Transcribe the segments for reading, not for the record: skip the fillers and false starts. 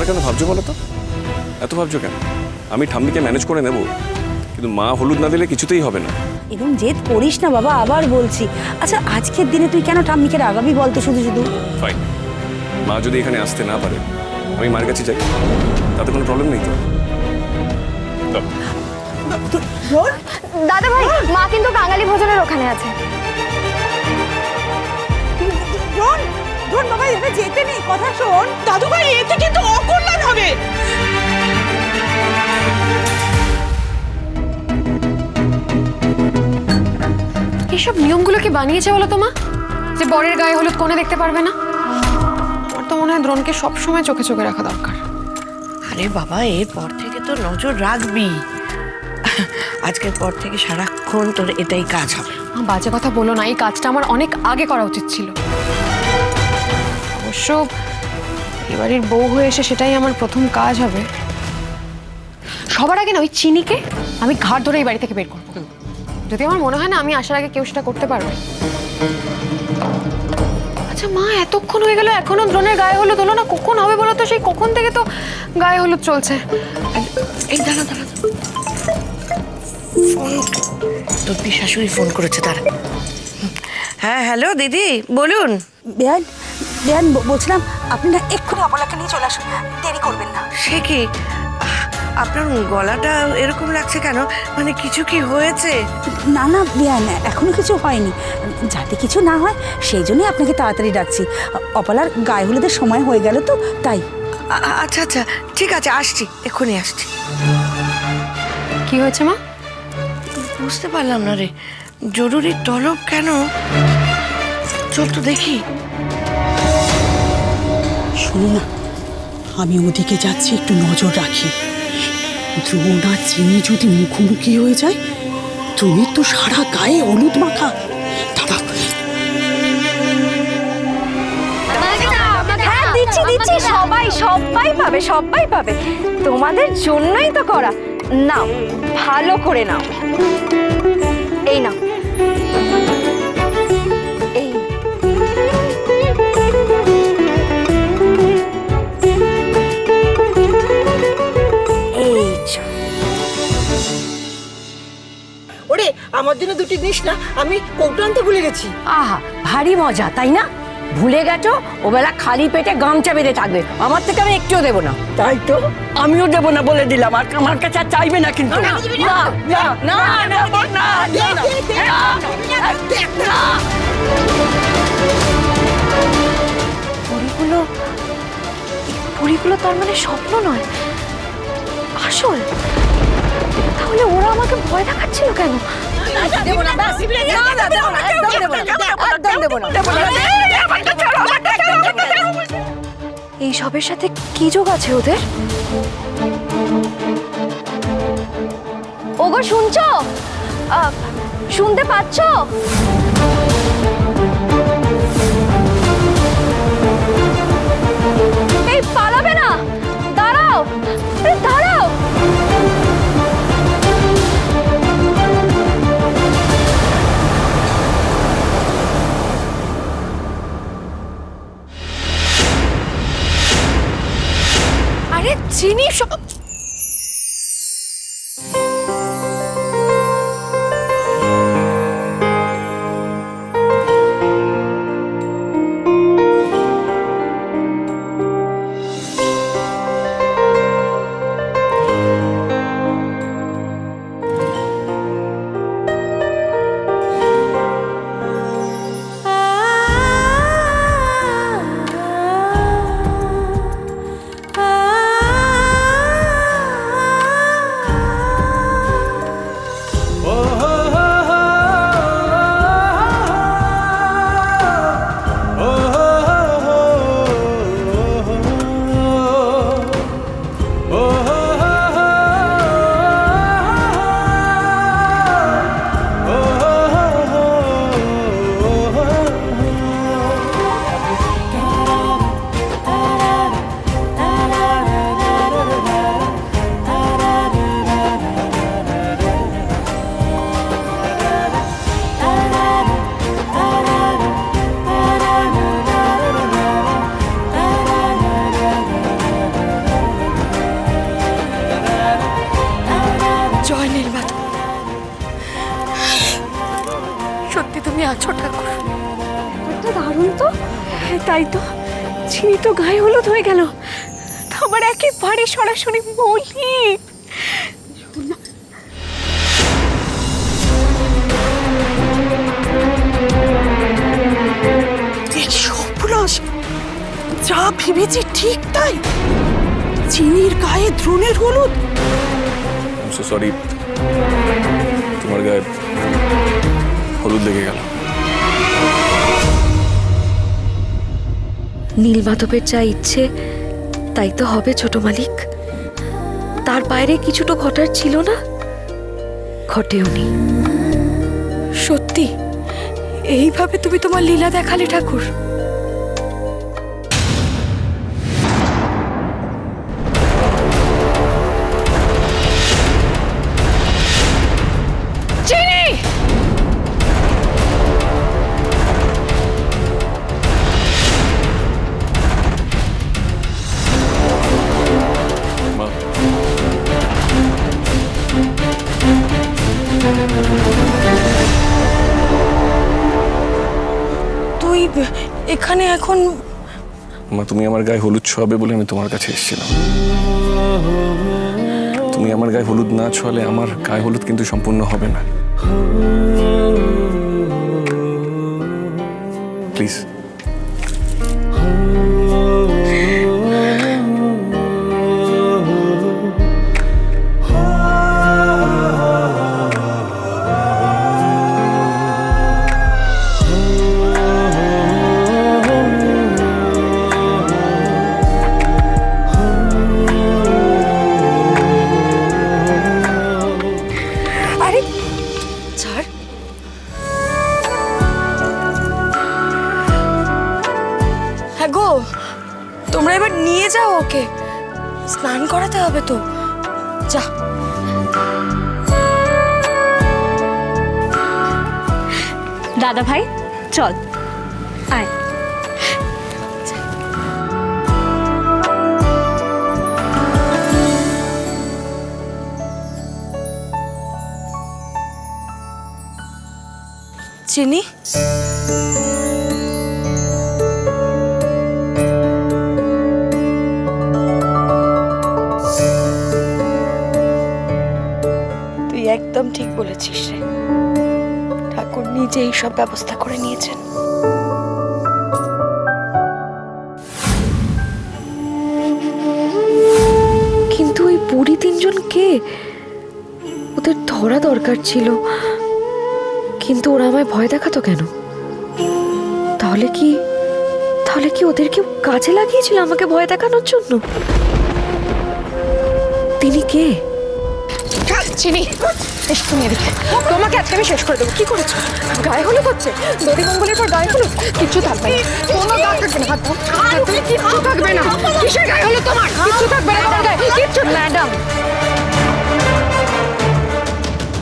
তোমরা কেন ভাবছো বলো তো? এত ভাবছো কেন? আমি ঠাম্মিকে ম্যানেজ করে নেব, কিন্তু মা হলুদ না দিলে কিছুতেই হবে না। এরকম জেদ করিস না বাবা, আবার বলছি। আচ্ছা আজকের দিনে তুই কেন ঠাম্মিকে রাগাবি বলতো শুধু শুধু? ফাইন, মা যদি এখানে আসতে না পারে আমি মার কাছে যাই, তাতে কোনো প্রবলেম নেই তো। দাদা ভাই, মা কিন্তু বাঙালি ভোজনের ওখানে আছে। রোন, রোন বাবা, এভাবে যেতে নেই, কথা শোন। দাদু ভাই, এতে কিন্তু অকল্যাণ হবে। এইসব নিয়মগুলো কি বানিয়েছে বলো তো মা, যে বরের গায়ে হলুদ কোণে দেখতে পারবে না? আমার তো মনে হয় দ্রোণকে সবসময় চোখে চোখে রাখা দরকার। আরে বাবা, এরপর থেকে তো নজর রাখবি। আজকের পর থেকে সারাক্ষণ তোর এটাই কাজ হবে। মা বাজে কথা বলো না, এই কাজটা আমার অনেক আগে করা উচিত ছিল। অবশ্য এবারের বউ হয়ে এসে সেটাই আমার প্রথম কাজ হবে। সবার আগে না ওই চিনিকে আমি ঘাড় ধরে এই বাড়ি থেকে বের করবো। যদি আমার মনে হয় না আমি আসার আগে কেউ সেটা করতে পারবে। আচ্ছা মা, এতক্ষণ হয়ে গেল এখনো দ্রোণের গায়ে হলুদ হলো না, কখন হবে বলো তো? সেই কখন থেকে তো গায়ে হলুদ চলছে। এই দাঁড়া দাঁড়া, ফোন, তোর পিশাশুড়ি ফোন করেছে তারা। হ্যাঁ হ্যালো দিদি, বলুন। বেয়ান, বেয়ান বলছিলাম আপনি না এক্ষুনি অপলাকে নিয়ে চলে আসুন, দেরি করবেন না। সে কি, আপনার গলাটা এরকম লাগছে কেন? মানে কিছু কি হয়েছে? না না বেয়ান, এখনো কিছু হয়নি। যাতে কিছু না হয় সেই জন্যই আপনাকে তাড়াতাড়ি ডাকছি। অপলার গায়ে হলুদের সময় হয়ে গেল তো তাই। আচ্ছা আচ্ছা, ঠিক আছে, আসছি, এক্ষুনি আসছি। কি হয়েছে মা? বুঝতে পারলাম না রে, জরুরি তলব কেন? চল তো দেখি। শোনো না, আমি ওদিকে যাচ্ছি, একটু নজর রাখি। দ্রোণ আর চিনি যদি মুখোমুখি হয়ে যায়, তুমি তো সারা গায়ে হলুদ মাখা। দাদা, হ্যাঁ দিচ্ছি দিচ্ছি, সবাই সবাই পাবে, সবাই পাবে। তোমাদের জন্যই তো করা। নাও, ভালো করে নাও। এই নাও, এই ওরে আমার জন্য দুটি দিস না, আমি কৌটো আনতে ভুলে গেছি। আহা, ভারী মজা তাই না? ভুলে গেছো, ওবেলা খালি পেটে গামছা বেঁধে থাকবে। আমার থেকে আমি একটুও দেবো না। তাই তো, আমিও দেবো না বলে দিলাম। আর আমার কাছে আর চাইবে না কিন্তু। না, না, না, দেবো না, দেবো না। পরীগুলো, পরীগুলো তার মানে স্বপ্ন নয়, আসল। তাহলে ওরা আমাকে ভয় দেখাচ্ছিল কেন? দেবো না, ব্যাস। না, না, দেবো না, একদম দেবো না, একদম দেবো না। এই সবের সাথে কি যোগ আছে ওদের? ওগো শুনছো? শুনতে পাচ্ছো? এই পালাবে না, দাঁড়াও, দাঁড়াও। আরে চিনি সব তাই তো, চিনি তো গায়ে হলুদ হয়ে গেল। আমার একেবারে সরাসরি মৌলিক। দেখি সর্বনাশ, যা ভেবেছি ঠিক তাই। চিনির গায়ে দ্রোণের হলুদ। সো সরি, তোমার গায়ে হলুদ লেগে গেল। নীলমাধবের যা ইচ্ছে তাই তো হবে ছোট মালিক। তার বাইরে কিছু তো ঘটার ছিল না, ঘটেওনি। সত্যি এইভাবে তুমি তোমার লীলা দেখালে ঠাকুর? চিনি! মা, তুই এখানে এখন? মা, তুমি আমার গায়ে হলুদ ছোঁয়াবে বলে আমি তোমার কাছে এসেছিলাম। তুমি আমার গায়ে হলুদ না ছোঁয়ালে আমার গায়ে হলুদ কিন্তু সম্পূর্ণ হবে না। প্লিজ। আরে ছাড়। হ্যাঁ গো, তোমরা এবার নিয়ে যাও ওকে, স্নান করাতে হবে তো। যা। দাদা ভাই চল, আয়। চিনি, তুই একদম ঠিক বলেছিস রে। ঠাকুর নিজেই সব ব্যবস্থা করে নিয়েছেন। কিন্তু ওই বুড়ি তিনজন কে? ওদের ধরা দরকার ছিল, কিন্তু ওরা আমায় ভয় দেখাতো কেন? তাহলে কি ওদের কেউ কাজে লাগিয়েছিল আমাকে ভয় দেখানোর জন্য? তিনি কে? চিনি, এসো তুমি এদিকে। তোমাকে আজকে আমি শেষ করে দেবো। কি করেছো? গায়ে হলুদ হচ্ছে? দড়ি মঙ্গলের পর গায়ে হলুদ? কিচ্ছু থাকবে না, কোনো দাগ থাকবে না। হাত দাও, তুমি কিচ্ছু থাকবে না। কিসের গায়ে হলুদ তোমার? কিচ্ছু থাকবে না তোমার গায়ে, কিচ্ছু। ম্যাডাম,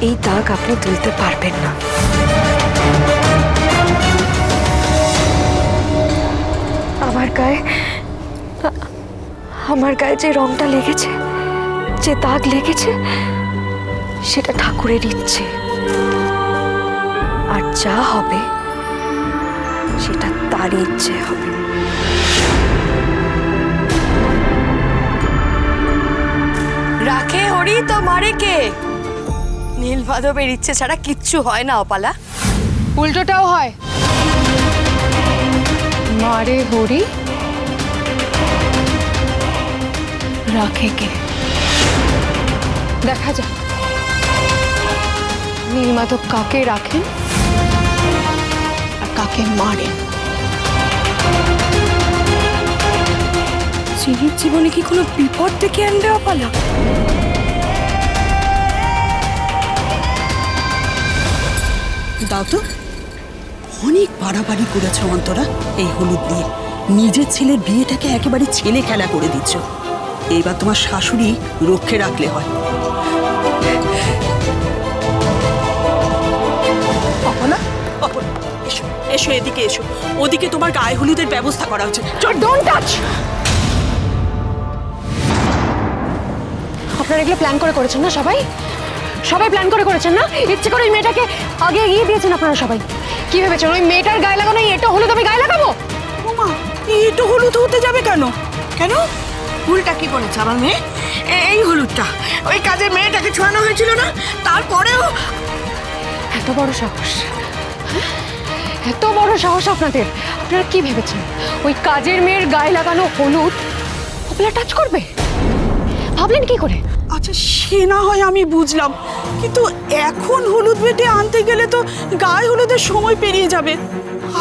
এই দাগ আপনি তুলতে পারবেন না। আমার গায়ে যে রংটা লেগেছে, যে দাগ লেগেছে, সেটা ঠাকুরের ইচ্ছে। আর যা হবে সেটা তারই ইচ্ছে হবে। রাখে হরি তো মারে কে? নীলমাধবের ইচ্ছে ছাড়া কিচ্ছু হয় না অপালা। উল্টোটাও হয়। মারে হরি, রাখে কে? দেখা যাক নীলমাধব কাকে রাখেন আর কাকে মারেন। চিনির জীবনে কি কোনো বিপদ ডেকে আনবে অপালা? দাও তো। অনেক বাড়াবাড়ি করেছ অন্তরা এই হলুদ দিয়ে। নিজের ছেলের বিয়েটাকে একেবারে ছেলে খেলা করে দিচ্ছ। এইবার তোমার শাশুড়ি রক্ষে রাখলে হয়। অপনা, অপনা, এসো এসো, এদিকে এসো। ওদিকে তোমার গায়ে হলুদের ব্যবস্থা করা হচ্ছে। Don't touch. আপনারা এগুলো প্ল্যান করে করেছেন না? সবাই প্ল্যান করে করেছেন না? ইচ্ছে করে ওই মেয়েটাকে আগে এগিয়ে দিয়েছেন আপনারা সবাই। কি ভেবেছেন ওই মেয়েটার গায়ে লাগানো এটা হলুদ আমি গায়ে লাগাবো? এটা হলুদ হতে যাবে কেন? কেন? ভুলটা কি করেছে আমার মেয়ে? এই হলুদটা ওই কাজের মেয়েটাকে ছোঁয়ানো হয়েছিল না? তারপরেও এত বড় সাহস, এত বড় সাহস আপনাদের! আপনারা কি ভেবেছেন ওই কাজের মেয়ের গায়ে লাগানো হলুদ অপলা টাচ করবে? ভাবলেন কি করে? আচ্ছা সে না হয় আমি বুঝলাম, কিন্তু এখন হলুদ বেটে আনতে গেলে তো গায়ে হলুদের সময় পেরিয়ে যাবে,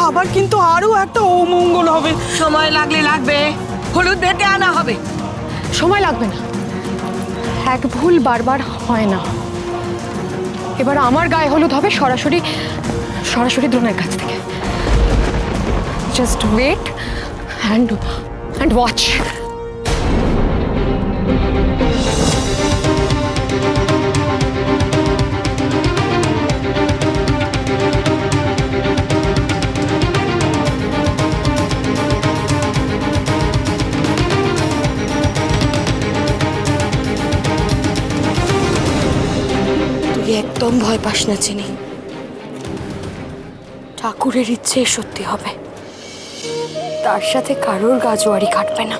আবার কিন্তু আরো একটা অমঙ্গল হবে। সময় লাগলে লাগবে, হলুদ বেটে আনা হবে। সময় লাগবে না, এক ভুল বারবার হয় না। এবার আমার গায়ে হলুদ হবে সরাসরি সরাসরি দ্রোণের কাছ থেকে। Just wait and watch. তুই একদম ভয় পাস না চিনি, ঠাকুরের ইচ্ছে সত্যি হবে, তার সাথে কারোর গাজোয়ারি কাটবে না।